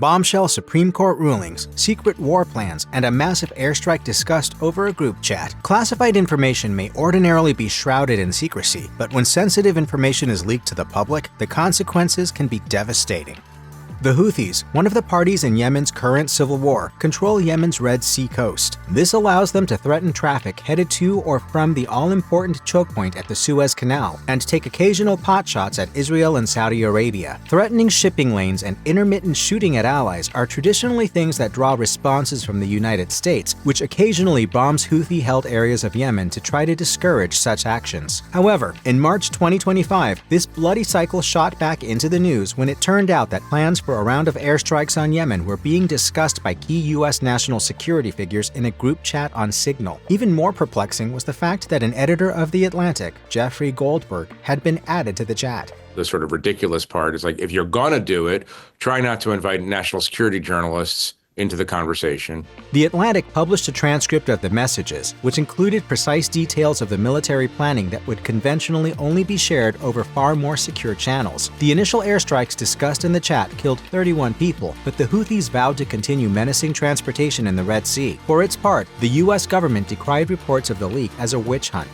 bombshell Supreme Court rulings, secret war plans, and a massive airstrike discussed over a group chat. Classified information may ordinarily be shrouded in secrecy, but when sensitive information is leaked to the public, the consequences can be devastating. The Houthis, one of the parties in Yemen's current civil war, control Yemen's Red Sea coast. This allows them to threaten traffic headed to or from the all-important choke point at the Suez Canal and take occasional potshots at Israel and Saudi Arabia. Threatening shipping lanes and intermittent shooting at allies are traditionally things that draw responses from the United States, which occasionally bombs Houthi-held areas of Yemen to try to discourage such actions. However, in March 2025, this bloody cycle shot back into the news when it turned out that plans for a round of airstrikes on Yemen were being discussed by key U.S. national security figures in a group chat on Signal. Even more perplexing was the fact that an editor of The Atlantic, Jeffrey Goldberg, had been added to the chat. The sort of ridiculous part is, like, if you're gonna do it, try not to invite national security journalists into the conversation. The Atlantic published a transcript of the messages, which included precise details of the military planning that would conventionally only be shared over far more secure channels. The initial airstrikes discussed in the chat killed 31 people, but the Houthis vowed to continue menacing transportation in the Red Sea. For its part, the U.S. government decried reports of the leak as a witch hunt.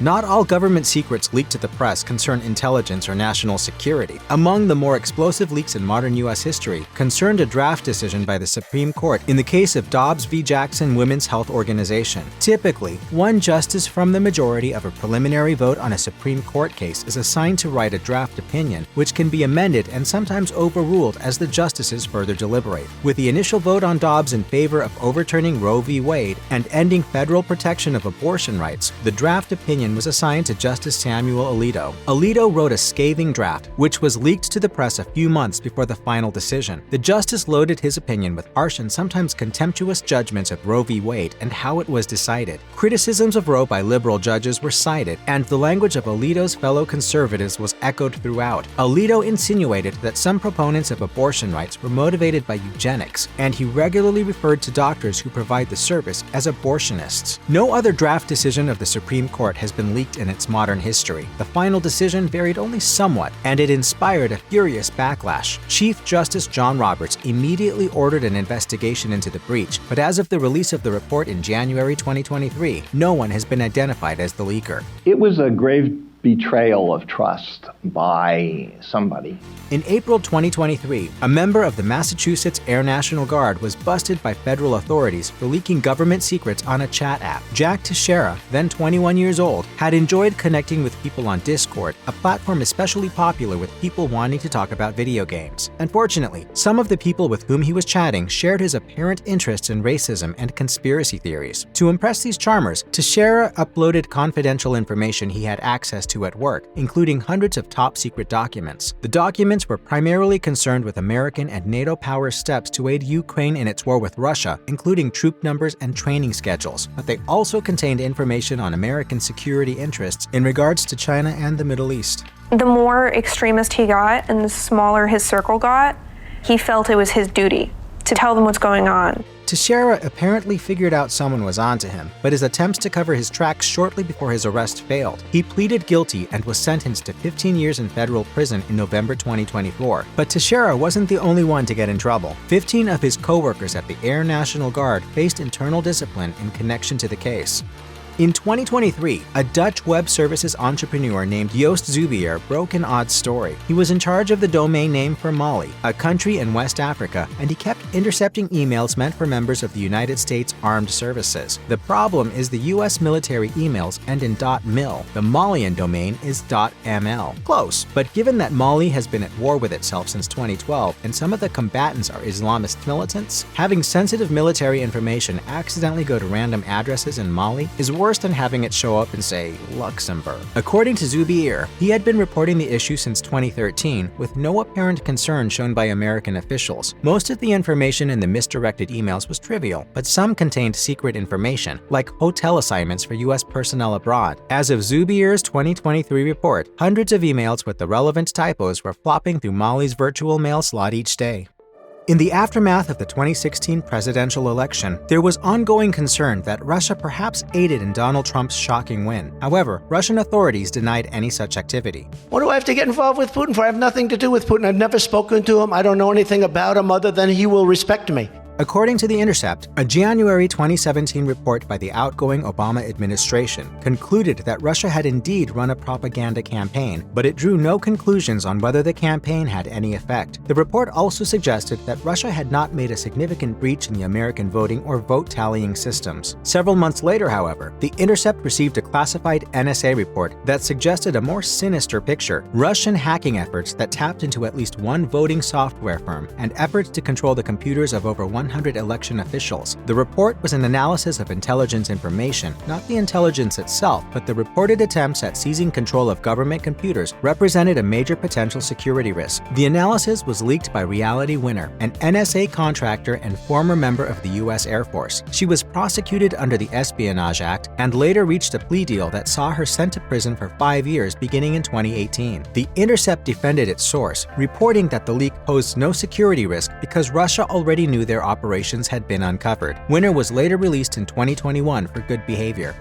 Not all government secrets leaked to the press concern intelligence or national security. Among the more explosive leaks in modern U.S. history concerned a draft decision by the Supreme Court in the case of Dobbs v. Jackson Women's Health Organization. Typically, one justice from the majority of a preliminary vote on a Supreme Court case is assigned to write a draft opinion, which can be amended and sometimes overruled as the justices further deliberate. With the initial vote on Dobbs in favor of overturning Roe v. Wade and ending federal protection of abortion rights, the draft opinion was assigned to Justice Samuel Alito. Alito wrote a scathing draft, which was leaked to the press a few months before the final decision. The justice loaded his opinion with harsh and sometimes contemptuous judgments of Roe v. Wade and how it was decided. Criticisms of Roe by liberal judges were cited, and the language of Alito's fellow conservatives was echoed throughout. Alito insinuated that some proponents of abortion rights were motivated by eugenics, and he regularly referred to doctors who provide the service as abortionists. No other draft decision of the Supreme Court has been leaked in its modern history. The final decision varied only somewhat, and it inspired a furious backlash. Chief Justice John Roberts immediately ordered an investigation into the breach, but as of the release of the report in January 2023, no one has been identified as the leaker. It was a grave betrayal of trust by somebody. In April 2023, a member of the Massachusetts Air National Guard was busted by federal authorities for leaking government secrets on a chat app. Jack Teixeira, then 21 years old, had enjoyed connecting with people on Discord, a platform especially popular with people wanting to talk about video games. Unfortunately, some of the people with whom he was chatting shared his apparent interests in racism and conspiracy theories. To impress these charmers, Teixeira uploaded confidential information he had access to at work, including hundreds of top-secret documents. The documents were primarily concerned with American and NATO powers' steps to aid Ukraine in its war with Russia, including troop numbers and training schedules, but they also contained information on American security interests in regards to China and the Middle East. The more extremist he got and the smaller his circle got, he felt it was his duty to tell them what's going on. Teixeira apparently figured out someone was onto him, but his attempts to cover his tracks shortly before his arrest failed. He pleaded guilty and was sentenced to 15 years in federal prison in November 2024. But Teixeira wasn't the only one to get in trouble. 15 of his co-workers at the Air National Guard faced internal discipline in connection to the case. In 2023, a Dutch web services entrepreneur named Joost Zubier broke an odd story. He was in charge of the domain name for Mali, a country in West Africa, and he kept intercepting emails meant for members of the United States Armed Services. The problem is the US military emails end in .mil. The Malian domain is .ml. Close, but given that Mali has been at war with itself since 2012 and some of the combatants are Islamist militants, having sensitive military information accidentally go to random addresses in Mali is worse than having it show up in, say, Luxembourg. According to Zubier, he had been reporting the issue since 2013 with no apparent concern shown by American officials. Most of the information in the misdirected emails was trivial, but some contained secret information, like hotel assignments for US personnel abroad. As of Zubier's 2023 report, hundreds of emails with the relevant typos were flopping through Mali's virtual mail slot each day. In the aftermath of the 2016 presidential election, there was ongoing concern that Russia perhaps aided in Donald Trump's shocking win. However, Russian authorities denied any such activity. What do I have to get involved with Putin for? I have nothing to do with Putin. I've never spoken to him. I don't know anything about him other than he will respect me. According to The Intercept, a January 2017 report by the outgoing Obama administration concluded that Russia had indeed run a propaganda campaign, but it drew no conclusions on whether the campaign had any effect. The report also suggested that Russia had not made a significant breach in the American voting or vote tallying systems. Several months later, however, The Intercept received a classified NSA report that suggested a more sinister picture: Russian hacking efforts that tapped into at least one voting software firm and efforts to control the computers of over 100 election officials. The report was an analysis of intelligence information, not the intelligence itself, but the reported attempts at seizing control of government computers represented a major potential security risk. The analysis was leaked by Reality Winner, an NSA contractor and former member of the U.S. Air Force. She was prosecuted under the Espionage Act and later reached a plea deal that saw her sent to prison for 5 years beginning in 2018. The Intercept defended its source, reporting that the leak posed no security risk because Russia already knew their operations had been uncovered. Winner was later released in 2021 for good behavior.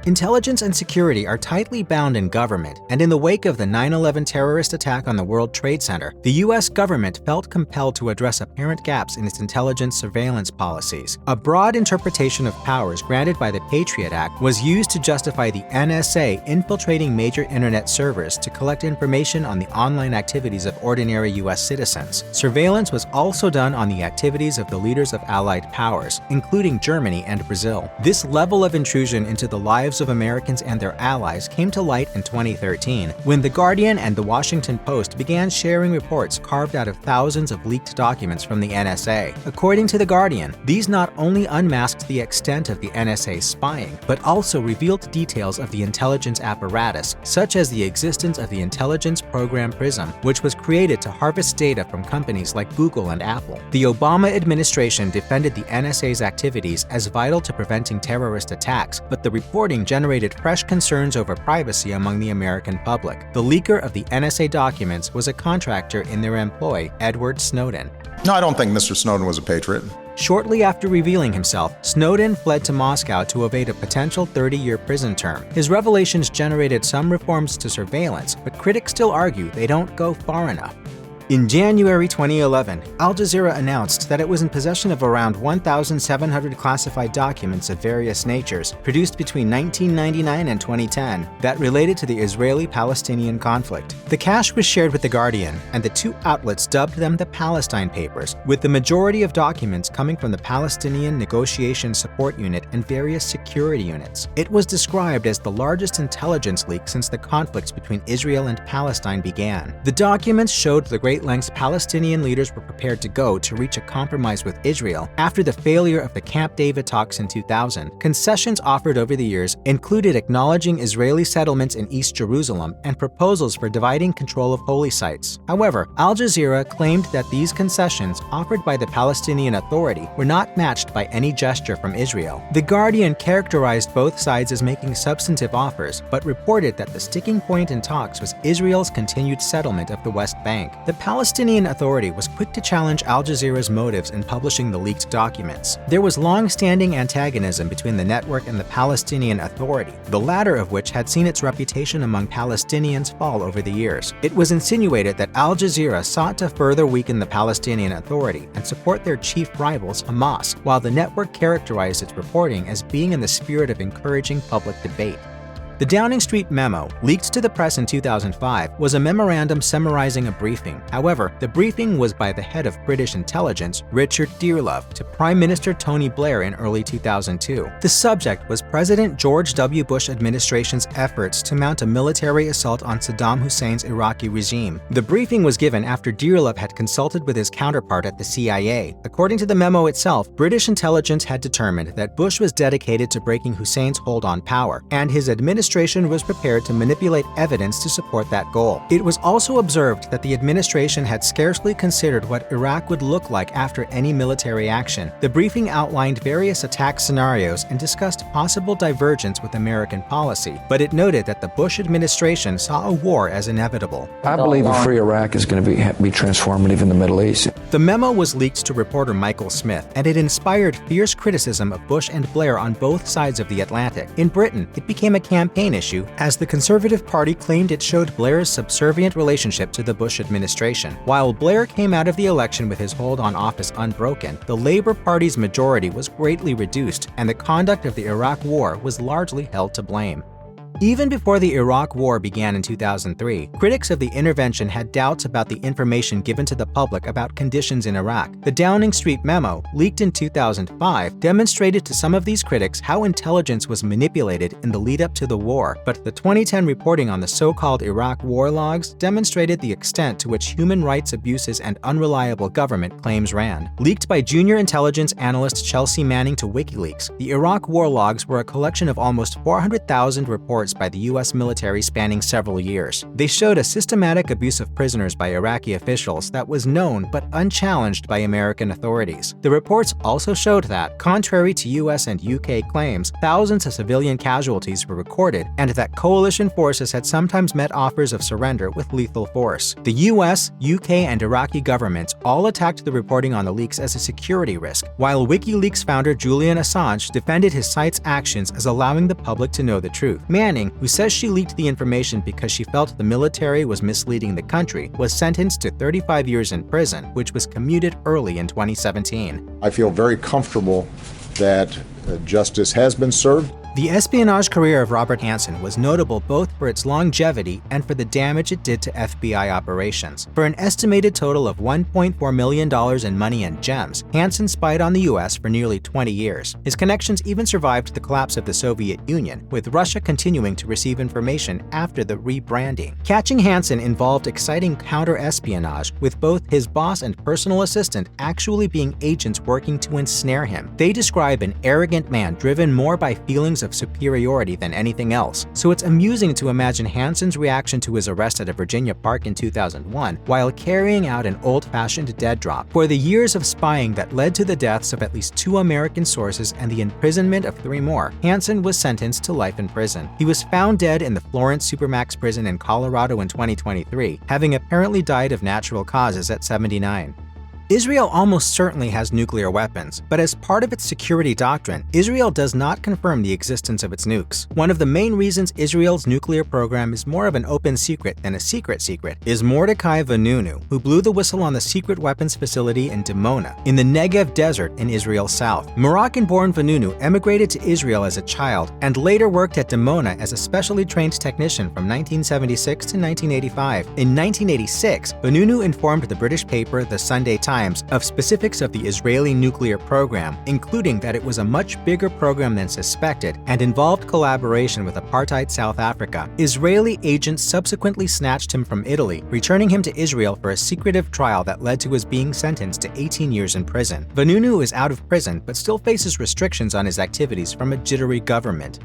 Intelligence and security are tightly bound in government, and in the wake of the 9/11 terrorist attack on the World Trade Center, the U.S. government felt compelled to address apparent gaps in its intelligence surveillance policies. A broad interpretation of powers granted by the Patriot Act was used to justify the NSA infiltrating major internet servers to collect information on the online activities of ordinary U.S. citizens. Surveillance was also done on the activities of the leaders of Allied powers, including Germany and Brazil. This level of intrusion into the lives of Americans and their allies came to light in 2013, when The Guardian and The Washington Post began sharing reports carved out of thousands of leaked documents from the NSA. According to The Guardian, these not only unmasked the extent of the NSA's spying, but also revealed details of the intelligence apparatus, such as the existence of the intelligence program PRISM, which was created to harvest data from companies like Google and Apple. The Obama administration defended the NSA's activities as vital to preventing terrorist attacks, but the reporting generated fresh concerns over privacy among the American public. The leaker of the NSA documents was a contractor in their employ, Edward Snowden. No, I don't think Mr. Snowden was a patriot. Shortly after revealing himself, Snowden fled to Moscow to evade a potential 30-year prison term. His revelations generated some reforms to surveillance, but critics still argue they don't go far enough. In January 2011, Al Jazeera announced that it was in possession of around 1,700 classified documents of various natures produced between 1999 and 2010 that related to the Israeli-Palestinian conflict. The cache was shared with The Guardian, and the two outlets dubbed them the Palestine Papers, with the majority of documents coming from the Palestinian Negotiation Support Unit and various security units. It was described as the largest intelligence leak since the conflicts between Israel and Palestine began. The documents showed the great lengths Palestinian leaders were prepared to go to reach a compromise with Israel after the failure of the Camp David talks in 2000. Concessions offered over the years included acknowledging Israeli settlements in East Jerusalem and proposals for dividing control of holy sites. However, Al Jazeera claimed that these concessions offered by the Palestinian Authority were not matched by any gesture from Israel. The Guardian characterized both sides as making substantive offers, but reported that the sticking point in talks was Israel's continued settlement of the West Bank. The Palestinian Authority was quick to challenge Al Jazeera's motives in publishing the leaked documents. There was long-standing antagonism between the network and the Palestinian Authority, the latter of which had seen its reputation among Palestinians fall over the years. It was insinuated that Al Jazeera sought to further weaken the Palestinian Authority and support their chief rivals, Hamas, while the network characterized its reporting as being in the spirit of encouraging public debate. The Downing Street memo, leaked to the press in 2005, was a memorandum summarizing a briefing. However, the briefing was by the head of British intelligence, Richard Dearlove, to Prime Minister Tony Blair in early 2002. The subject was President George W. Bush administration's efforts to mount a military assault on Saddam Hussein's Iraqi regime. The briefing was given after Dearlove had consulted with his counterpart at the CIA. According to the memo itself, British intelligence had determined that Bush was dedicated to breaking Hussein's hold on power, and his administration was prepared to manipulate evidence to support that goal. It was also observed that the administration had scarcely considered what Iraq would look like after any military action. The briefing outlined various attack scenarios and discussed possible divergence with American policy, but it noted that the Bush administration saw a war as inevitable. I believe a free Iraq is going to be transformative in the Middle East. The memo was leaked to reporter Michael Smith, and it inspired fierce criticism of Bush and Blair on both sides of the Atlantic. In Britain, it became a campaign issue as the Conservative Party claimed it showed Blair's subservient relationship to the Bush administration. While Blair came out of the election with his hold on office unbroken, the Labour Party's majority was greatly reduced, and the conduct of the Iraq War was largely held to blame. Even before the Iraq War began in 2003, critics of the intervention had doubts about the information given to the public about conditions in Iraq. The Downing Street memo, leaked in 2005, demonstrated to some of these critics how intelligence was manipulated in the lead-up to the war, but the 2010 reporting on the so-called Iraq war logs demonstrated the extent to which human rights abuses and unreliable government claims ran. Leaked by junior intelligence analyst Chelsea Manning to WikiLeaks, the Iraq war logs were a collection of almost 400,000 reports by the U.S. military spanning several years. They showed a systematic abuse of prisoners by Iraqi officials that was known but unchallenged by American authorities. The reports also showed that, contrary to U.S. and U.K. claims, thousands of civilian casualties were recorded, and that coalition forces had sometimes met offers of surrender with lethal force. The U.S., U.K., and Iraqi governments all attacked the reporting on the leaks as a security risk, while WikiLeaks founder Julian Assange defended his site's actions as allowing the public to know the truth. Manning, who says she leaked the information because she felt the military was misleading the country, was sentenced to 35 years in prison, which was commuted early in 2017. I feel very comfortable that justice has been served. The espionage career of Robert Hanssen was notable both for its longevity and for the damage it did to FBI operations. For an estimated total of $1.4 million in money and gems, Hanssen spied on the US for nearly 20 years. His connections even survived the collapse of the Soviet Union, with Russia continuing to receive information after the rebranding. Catching Hanssen involved exciting counter-espionage, with both his boss and personal assistant actually being agents working to ensnare him. They describe an arrogant man driven more by feelings of superiority than anything else, so it's amusing to imagine Hanssen's reaction to his arrest at a Virginia park in 2001 while carrying out an old-fashioned dead drop. For the years of spying that led to the deaths of at least 2 American sources and the imprisonment of 3 more, Hanssen was sentenced to life in prison. He was found dead in the Florence Supermax prison in Colorado in 2023, having apparently died of natural causes at 79. Israel almost certainly has nuclear weapons, but as part of its security doctrine, Israel does not confirm the existence of its nukes. One of the main reasons Israel's nuclear program is more of an open secret than a secret is Mordecai Vanunu, who blew the whistle on the secret weapons facility in Dimona, in the Negev desert in Israel's south. Moroccan-born Vanunu emigrated to Israel as a child and later worked at Dimona as a specially trained technician from 1976 to 1985. In 1986, Vanunu informed the British paper The Sunday Times of specifics of the Israeli nuclear program, including that it was a much bigger program than suspected and involved collaboration with apartheid South Africa. Israeli agents subsequently snatched him from Italy, returning him to Israel for a secretive trial that led to his being sentenced to 18 years in prison. Vanunu is out of prison but still faces restrictions on his activities from a jittery government.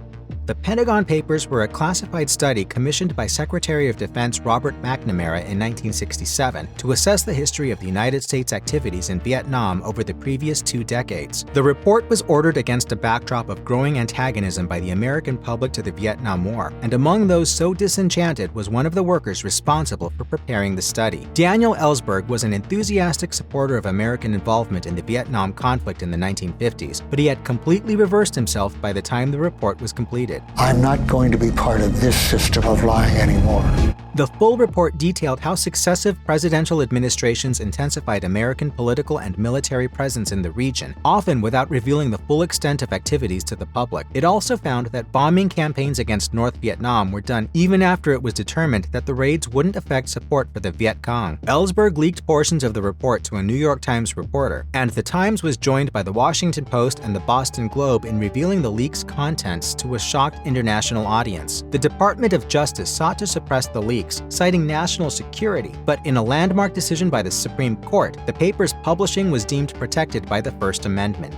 The Pentagon Papers were a classified study commissioned by Secretary of Defense Robert McNamara in 1967 to assess the history of the United States activities in Vietnam over the previous 2 decades. The report was ordered against a backdrop of growing antagonism by the American public to the Vietnam War, and among those so disenchanted was one of the workers responsible for preparing the study. Daniel Ellsberg was an enthusiastic supporter of American involvement in the Vietnam conflict in the 1950s, but he had completely reversed himself by the time the report was completed. I'm not going to be part of this system of lying anymore. The full report detailed how successive presidential administrations intensified American political and military presence in the region, often without revealing the full extent of activities to the public. It also found that bombing campaigns against North Vietnam were done even after it was determined that the raids wouldn't affect support for the Viet Cong. Ellsberg leaked portions of the report to a New York Times reporter, and the Times was joined by the Washington Post and the Boston Globe in revealing the leak's contents to a shocked international audience. The Department of Justice sought to suppress the leaks, citing national security, but in a landmark decision by the Supreme Court, the paper's publishing was deemed protected by the First Amendment.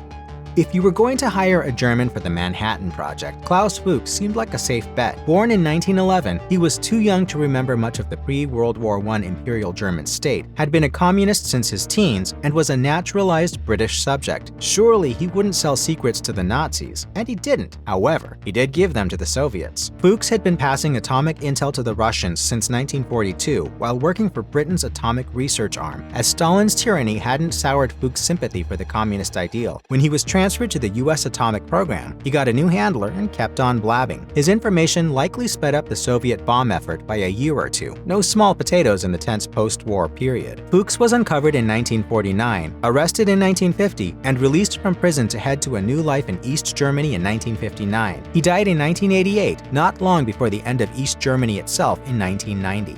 If you were going to hire a German for the Manhattan Project, Klaus Fuchs seemed like a safe bet. Born in 1911, he was too young to remember much of the pre-World War I Imperial German state, had been a communist since his teens, and was a naturalized British subject. Surely he wouldn't sell secrets to the Nazis, and he didn't. However, he did give them to the Soviets. Fuchs had been passing atomic intel to the Russians since 1942 while working for Britain's atomic research arm, as Stalin's tyranny hadn't soured Fuchs' sympathy for the communist ideal. When he was transferred to the US atomic program, he got a new handler and kept on blabbing. His information likely sped up the Soviet bomb effort by a year or two. No small potatoes in the tense post-war period. Fuchs was uncovered in 1949, arrested in 1950, and released from prison to head to a new life in East Germany in 1959. He died in 1988, not long before the end of East Germany itself in 1990.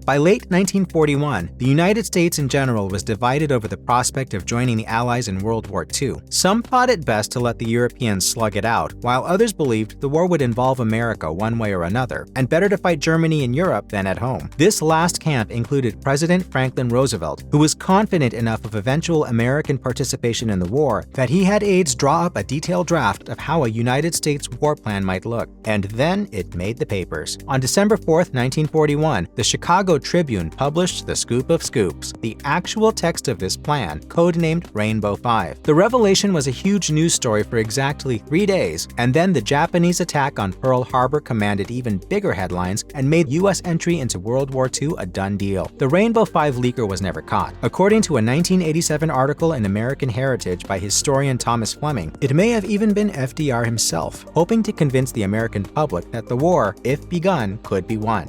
By late 1941, the United States in general was divided over the prospect of joining the Allies in World War II. Some thought it best to let the Europeans slug it out, while others believed the war would involve America one way or another, and better to fight Germany in Europe than at home. This last camp included President Franklin Roosevelt, who was confident enough of eventual American participation in the war that he had aides draw up a detailed draft of how a United States war plan might look. And then it made the papers. On December 4th, 1941, the Chicago Tribune published the scoop of scoops, the actual text of this plan, codenamed Rainbow 5. The revelation was a huge news story for exactly 3 days, and then the Japanese attack on Pearl Harbor commanded even bigger headlines and made US entry into World War II a done deal. The Rainbow 5 leaker was never caught. According to a 1987 article in American Heritage by historian Thomas Fleming, it may have even been FDR himself, hoping to convince the American public that the war, if begun, could be won.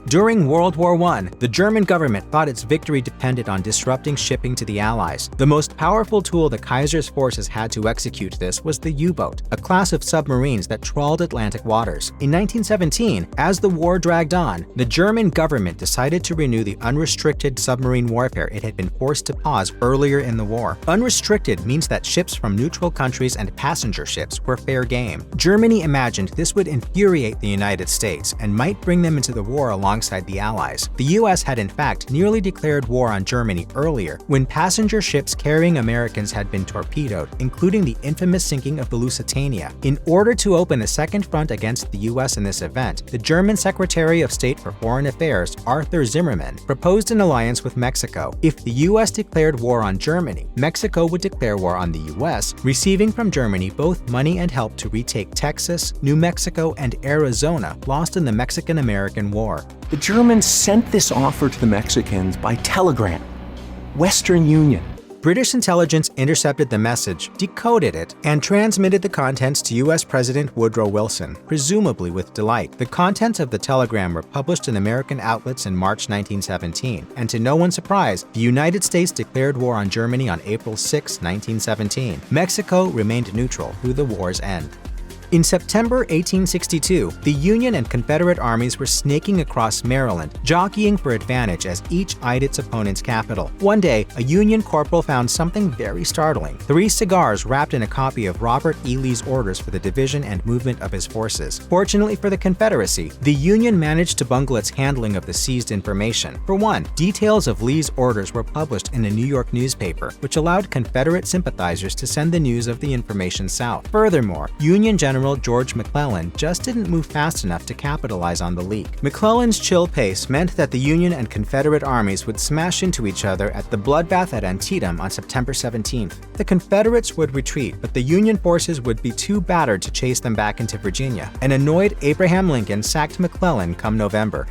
During World War I, the German government thought its victory depended on disrupting shipping to the Allies. The most powerful tool the Kaiser's forces had to execute this was the U-boat, a class of submarines that trawled Atlantic waters. In 1917, as the war dragged on, the German government decided to renew the unrestricted submarine warfare it had been forced to pause earlier in the war. Unrestricted means that ships from neutral countries and passenger ships were fair game. Germany imagined this would infuriate the United States and might bring them into the war alongside the Allies. The US had in fact nearly declared war on Germany earlier, when passenger ships carrying Americans had been torpedoed, including the infamous sinking of the Lusitania. In order to open a second front against the US in this event, the German Secretary of State for Foreign Affairs, Arthur Zimmermann, proposed an alliance with Mexico. If the US declared war on Germany, Mexico would declare war on the US, receiving from Germany both money and help to retake Texas, New Mexico, and Arizona lost in the Mexican-American War. The Germans sent this offer to the Mexicans by telegram. Western Union. British intelligence intercepted the message, decoded it, and transmitted the contents to US President Woodrow Wilson, presumably with delight. The contents of the telegram were published in American outlets in March 1917, and to no one's surprise, the United States declared war on Germany on April 6, 1917. Mexico remained neutral through the war's end. In September 1862, the Union and Confederate armies were snaking across Maryland, jockeying for advantage as each eyed its opponent's capital. One day, a Union corporal found something very startling: 3 cigars wrapped in a copy of Robert E. Lee's orders for the division and movement of his forces. Fortunately for the Confederacy, the Union managed to bungle its handling of the seized information. For one, details of Lee's orders were published in a New York newspaper, which allowed Confederate sympathizers to send the news of the information south. Furthermore, Union General George McClellan just didn't move fast enough to capitalize on the leak. McClellan's chill pace meant that the Union and Confederate armies would smash into each other at the bloodbath at Antietam on September 17th. The Confederates would retreat, but the Union forces would be too battered to chase them back into Virginia. An annoyed Abraham Lincoln sacked McClellan come November.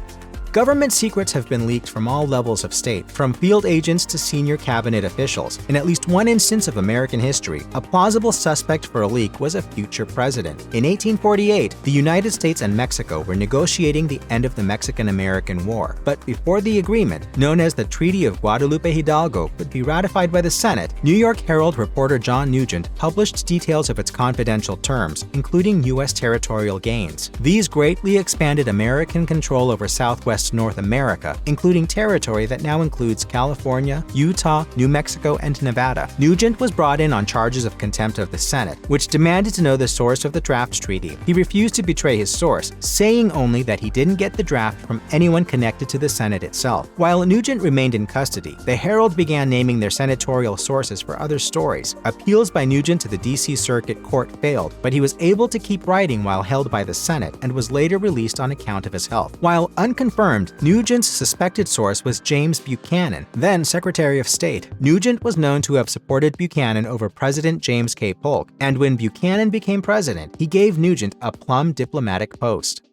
Government secrets have been leaked from all levels of state, from field agents to senior cabinet officials. In at least one instance of American history, a plausible suspect for a leak was a future president. In 1848, the United States and Mexico were negotiating the end of the Mexican-American War. But before the agreement, known as the Treaty of Guadalupe Hidalgo, could be ratified by the Senate, New York Herald reporter John Nugent published details of its confidential terms, including U.S. territorial gains. These greatly expanded American control over Southwest Northwest North America, including territory that now includes California, Utah, New Mexico, and Nevada. Nugent was brought in on charges of contempt of the Senate, which demanded to know the source of the draft treaty. He refused to betray his source, saying only that he didn't get the draft from anyone connected to the Senate itself. While Nugent remained in custody, the Herald began naming their senatorial sources for other stories. Appeals by Nugent to the D.C. Circuit Court failed, but he was able to keep writing while held by the Senate and was later released on account of his health. While unconfirmed, Nugent's suspected source was James Buchanan, then Secretary of State. Nugent was known to have supported Buchanan over President James K. Polk, and when Buchanan became president, he gave Nugent a plum diplomatic post.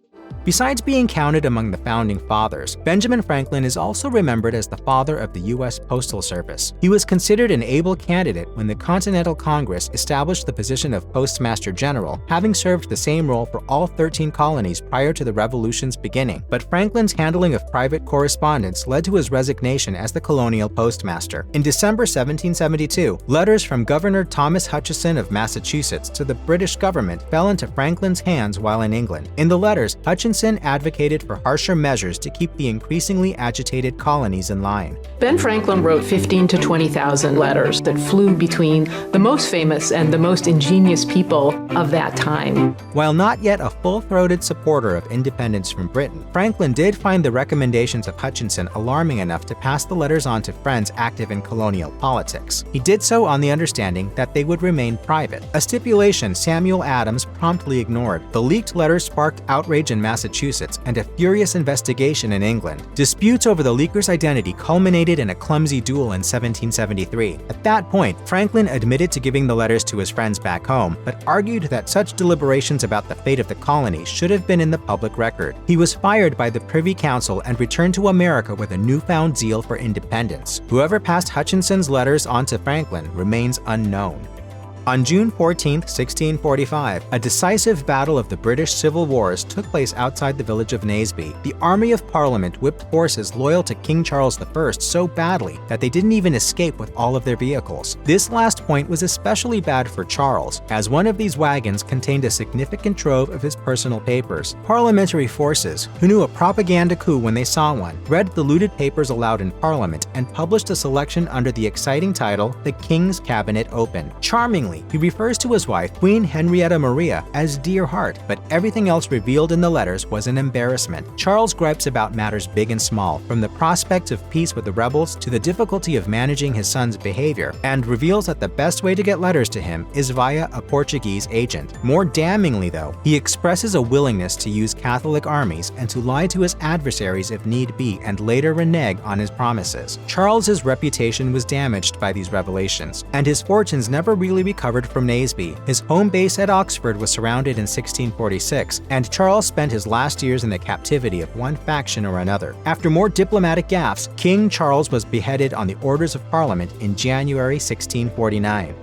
Besides being counted among the founding fathers, Benjamin Franklin is also remembered as the father of the U.S. Postal Service. He was considered an able candidate when the Continental Congress established the position of Postmaster General, having served the same role for all 13 colonies prior to the Revolution's beginning. But Franklin's handling of private correspondence led to his resignation as the colonial postmaster. In December 1772, letters from Governor Thomas Hutchinson of Massachusetts to the British government fell into Franklin's hands while in England. In the letters, Hutchinson advocated for harsher measures to keep the increasingly agitated colonies in line. Ben Franklin wrote 15,000 to 20,000 letters that flew between the most famous and the most ingenious people of that time. While not yet a full-throated supporter of independence from Britain, Franklin did find the recommendations of Hutchinson alarming enough to pass the letters on to friends active in colonial politics. He did so on the understanding that they would remain private, a stipulation Samuel Adams promptly ignored. The leaked letters sparked outrage in Massachusetts and a furious investigation in England. Disputes over the leaker's identity culminated in a clumsy duel in 1773. At that point, Franklin admitted to giving the letters to his friends back home, but argued that such deliberations about the fate of the colony should have been in the public record. He was fired by the Privy Council and returned to America with a newfound zeal for independence. Whoever passed Hutchinson's letters on to Franklin remains unknown. On June 14, 1645, a decisive battle of the British Civil Wars took place outside the village of Naseby. The Army of Parliament whipped forces loyal to King Charles I so badly that they didn't even escape with all of their vehicles. This last point was especially bad for Charles, as one of these wagons contained a significant trove of his personal papers. Parliamentary forces, who knew a propaganda coup when they saw one, read the looted papers aloud in Parliament and published a selection under the exciting title, "The King's Cabinet Open." Charmingly, he refers to his wife, Queen Henrietta Maria, as Dear Heart, but everything else revealed in the letters was an embarrassment. Charles gripes about matters big and small, from the prospect of peace with the rebels to the difficulty of managing his son's behavior, and reveals that the best way to get letters to him is via a Portuguese agent. More damningly, though, he expresses a willingness to use Catholic armies and to lie to his adversaries if need be, and later renege on his promises. Charles's reputation was damaged by these revelations, and his fortunes never really recovered from Naseby. His home base at Oxford was surrounded in 1646, and Charles spent his last years in the captivity of one faction or another. After more diplomatic gaffes, King Charles was beheaded on the orders of Parliament in January 1649.